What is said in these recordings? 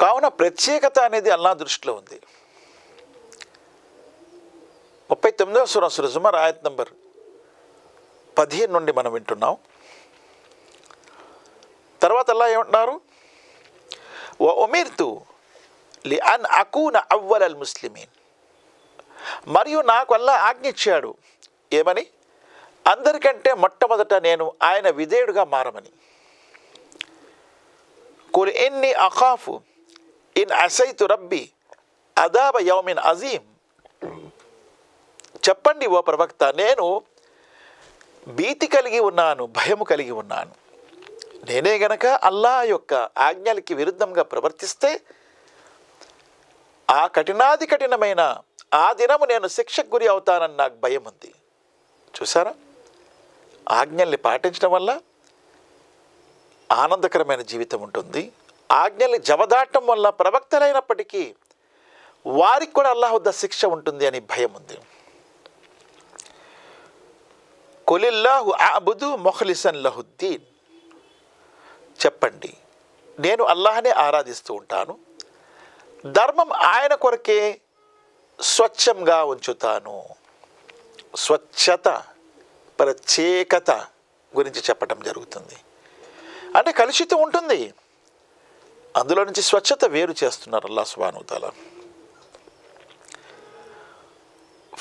కావున ప్రత్యేకత అనేది అల్లాహ్ దృష్టిలో ఉంది. 39వ సూరా జుమర్ ఆయత్ నంబర్ 15 నుండి మనం వింటున్నాం. తర్వాత అల్లాహ్ ఏమంటున్నారు? వ ఉమిర్తు లి అన్ అకూన అవ్వలల్ ముస్లిమీన్. మరియు నాకు అల్లాహ్ ఆజ్ఞ ఇచ్చాడు ఏమని? అందరికంటే మొట్టమొదట నేను ఆయన విధేయుడుగా మారమని. కుల్ ఇన్ని అఖాఫు ఇన్ అసైతు రబ్బి అదాబ యౌమిన్ అజీమ్. చెప్పండి ఓ ప్రవక్త, నేను భీతి కలిగి ఉన్నాను, భయము కలిగి ఉన్నాను. నేనే గనక అల్లాహ్ యొక్క ఆజ్ఞలకి విరుద్ధంగా ప్రవర్తిస్తే ఆ కఠినాది కఠినమైన ఆ దినము నేను శిక్షకు గురి అవుతానని నాకు భయం ఉంది. చూసారా, ఆజ్ఞల్ని పాటించడం వల్ల ఆనందకరమైన జీవితం ఉంటుంది. ఆజ్ఞల్ని జవదాటం వల్ల ప్రవక్తలైనప్పటికీ వారికి కూడా అల్లాహ్ వద్ద శిక్ష ఉంటుంది అని భయం ఉంది. కులిల్లాహు అబుదు ముఖ్లిసన్ లహుద్దీన్. చెప్పండి, నేను అల్లాహ్నే ఆరాధిస్తూ ఉంటాను, ధర్మం ఆయన కొరకే స్వచ్ఛంగా ఉంచుతాను. స్వచ్ఛత, ప్రత్యేకత గురించి చెప్పటం జరుగుతుంది. అంటే కలుషితం ఉంటుంది, అందులో నుంచి స్వచ్ఛత వేరు చేస్తున్నారు అల్లాహ్ సుబ్హానహు వ తఆలా.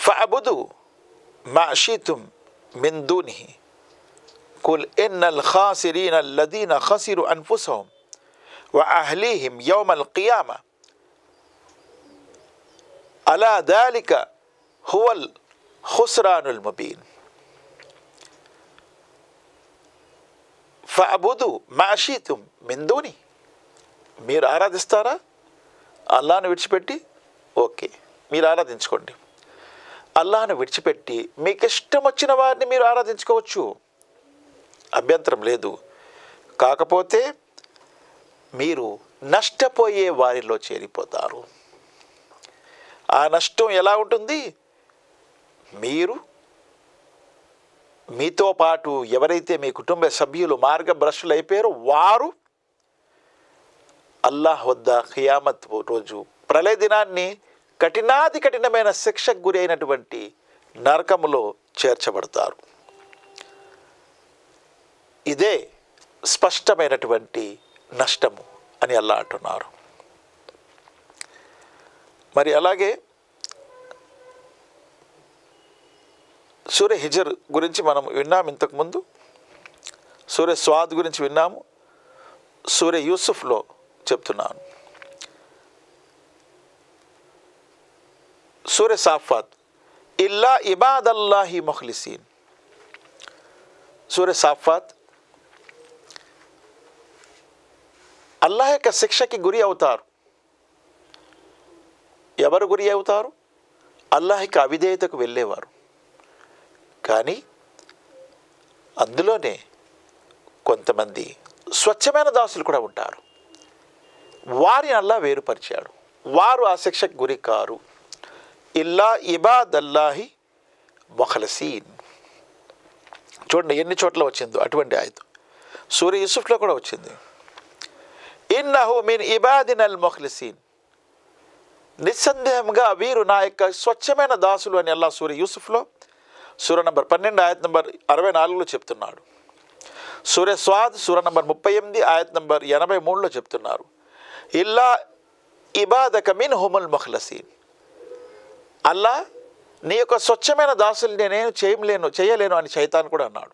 ఫఅబుదు మా షితుమ్ మిన్ దూనిహి కుల్ ఇన్నల్ ఖాసిరీన అల్లదీన ఖసిరు అన్ఫుసహుమ్ వ అహ్లీహిమ్ యౌమల్ కియామా అలా దాలిక హువల్ ఖుస్రానుల్ ముబీన్. ఫఅబుదు మా షితుమ్ మిన్ దూని. మీరు ఆరాధిస్తారా అల్లాహ్ను విడిచిపెట్టి? ఓకే, మీరు ఆరాధించుకోండి. అల్లాహ్ను విడిచిపెట్టి మీకు ఇష్టం వచ్చిన వారిని మీరు ఆరాధించుకోవచ్చు, అభ్యంతరం లేదు. కాకపోతే మీరు నష్టపోయే వారిలో చేరిపోతారు. ఆ నష్టం ఎలా ఉంటుంది? మీరు మీతో పాటు ఎవరైతే మీ కుటుంబ సభ్యులు మార్గభ్రష్టులు అయిపోయారో వారు అల్లాహ్ వద్ద ఖియామత్ రోజు ప్రళయ దినాన్ని కఠినాది కఠినమైన శిక్షకు గురి అయినటువంటి నరకములో చేర్చబడతారు. ఇదే స్పష్టమైనటువంటి నష్టము అని అల్లాహ్ అంటున్నారు. మరి అలాగే సూర్య హిజర్ గురించి మనం విన్నాము ఇంతకుముందు, సూర్య స్వాద్ గురించి విన్నాము, సూర్య యూసుఫ్లో చెప్తున్నాను. సూర్య సాఫాత్ ఇల్లా ఇబాదల్లాహి ముఖ్లిసీన్. సూర్య సాఫాత్ అల్లాహ్ యొక్క శిక్షకి గురి అవుతారు. ఎవరు గురి అవుతారు? అల్లాహ్కి అవిధేయతకు వెళ్ళేవారు. కానీ అందులోనే కొంతమంది స్వచ్ఛమైన దాసులు కూడా ఉంటారు. వారిని అల్లాహ్ వేరుపరిచాడు, వారు ఆ శిక్షకు గురి కారు. ఇల్లా ఇబాదల్లాహి ముఖ్లిసీన్. చూడండి ఎన్ని చోట్ల వచ్చిందో అటువంటి ఆయతు. సూర్య యూసుఫ్లో కూడా వచ్చింది, ఇన్నహు మిన్ ఇబాదినల్ ముఖ్లిసీన్. నిస్సందేహంగా వీరు నా యొక్క స్వచ్ఛమైన దాసులు అని అల్లాహ్ సూర్య యూసుఫ్లో సూర నంబర్ 12 ఆయత్ నంబర్ 64లో చెప్తున్నాడు. సూర్య స్వాద్ సూర నంబర్ 38 ఆయత్ నంబర్ 83లో చెప్తున్నారు, ఇల్లా ఇబాదక మిన్ హుముల్ ముఖ్లసీన్. అల్లా నీ యొక్క స్వచ్ఛమైన దాసుల్ని నేను చేయలేను అని శైతాన్ కూడా అన్నాడు.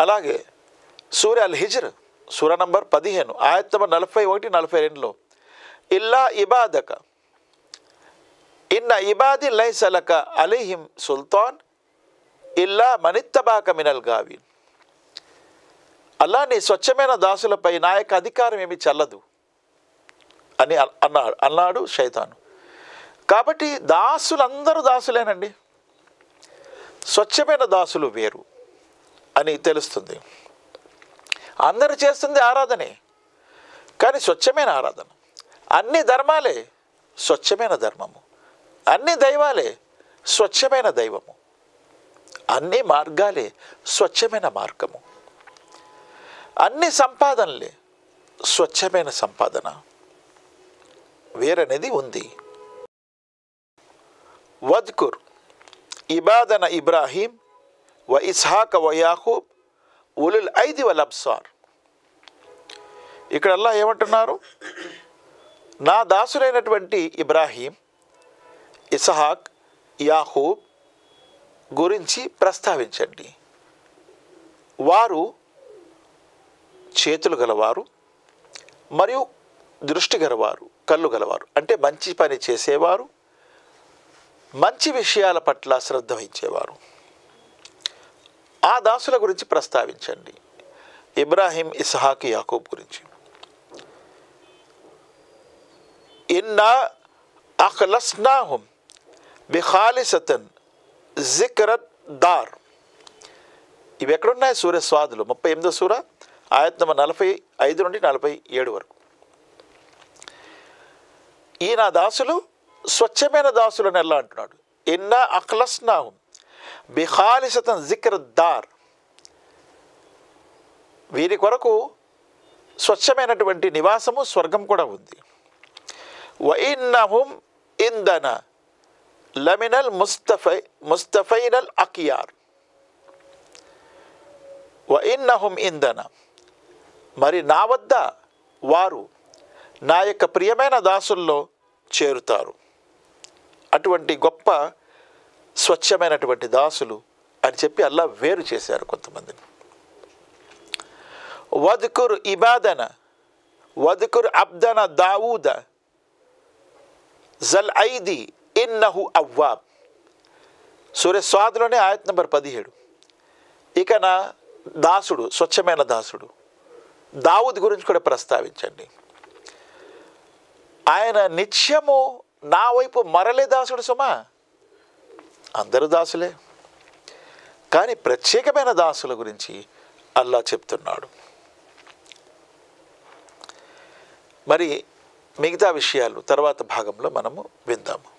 అలాగే సూర్య అల్ హిజ్ర్ సూర నంబర్ 15 ఆయత్ నంబర్ 41, 42లో ఇల్లా ఇబాదక ఇన్న ఇబాది లైస లక అలైహిం సుల్తాన్ ఇల్లా మనిత్తబాక మినల్ గావిన్. అల్లా నీ స్వచ్ఛమైన దాసులపై నా యొక్క అధికారం ఏమి చల్లదు అని అన్నాడు శైతాను. కాబట్టి దాసులందరూ దాసులేనండి, స్వచ్ఛమైన దాసులు వేరు అని తెలుస్తుంది. అందరూ చేస్తుంది ఆరాధనే, కానీ స్వచ్ఛమైన ఆరాధన. అన్ని ధర్మాలే స్వచ్ఛమైన ధర్మము, అన్ని దైవాలే స్వచ్ఛమైన దైవము, అన్ని మార్గాలే స్వచ్ఛమైన మార్గము, అన్ని సంపాదనలే స్వచ్ఛమైన సంపాదన, వేరనేది ఉంది. వద్కుర్ ఇబాదన ఇబ్రాహీం వ ఇస్హాక వ యాకూబ్ ఉలుల్ ఐది వల్ అబ్సార్. ఇక్కడ అల్లాహ్ ఏమంటున్నారు? నా దాసులైనటువంటి ఇబ్రాహీం, ఇస్హాక్, యాకూబ్ గురించి ప్రస్తావించండి. వారు చేతులు గలవారు మరియు దృష్టి గలవారు, కళ్ళు గలవారు. అంటే మంచి పని చేసేవారు, మంచి విషయాల పట్ల శ్రద్ధ వహించేవారు. ఆ దాసుల గురించి ప్రస్తావించండి. ఇబ్రాహీం, ఇస్హాక్, యాకూబ్ గురించి. ఇన్నా అఖ్లస్నాహుం బిఖాలిసతన్ జిక్రత్ దార్. ఇవి ఎక్కడున్నాయి? సూర్య స్వాదులు 38వ సూర ఆయత్ నంబర్ 45 నుండి 47 వరకు. ఈ నా దాసులు స్వచ్ఛమైన దాసులు అని ఎలా అంటున్నాడు? ఇన్నా అఖ్లస్నాహుం బిఖాలిసతన్ జిక్రత్ దార్. వీరి కొరకు స్వచ్ఛమైనటువంటి నివాసము, స్వర్గం కూడా ఉంది. వ ఇన్నహుం ఇందన లమినల్ ముస్తఫైనల్ అకియార్. వ ఇన్నహుం ఇందన, మరి నా వద్ద వారు నా యొక్క ప్రియమైన దాసుల్లో చేరుతారు. అటువంటి గొప్ప స్వచ్ఛమైనటువంటి దాసులు అని చెప్పి అల్లాహ్ వేరు చేశారు కొంతమందిని. వద్కుర్ ఇబాదన వద్కుర్ అబ్దన దావూద జల్ ఐది ఇన్నహు అవ్వాబ్. సూర్య స్వాదులోనే ఆయత్ నంబర్ 17. ఇక నా దాసుడు, స్వచ్ఛమైన దాసుడు దావూద్ గురించి కూడా ప్రస్తావించండి. ఆయన నిత్యము నా వైపు మరలే దాసుడు సుమా. అందరూ దాసులే, కానీ ప్రత్యేకమైన దాసుల గురించి అల్లాహ్ చెప్తున్నాడు. మరి మిగతా విషయాలు తర్వాత భాగంలో మనము విందాము.